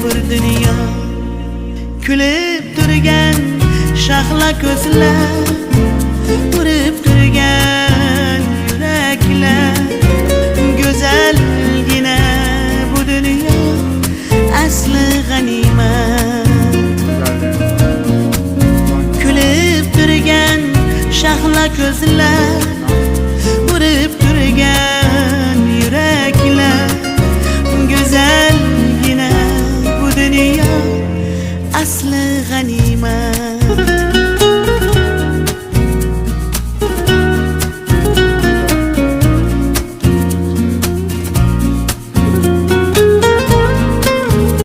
bir dünya. Kulib turgan shahla ko'zlar, urib turgan yuraklar. Go'zalgina bu dunyo asli g'animat. Kulib turgan shahla ko'zlar,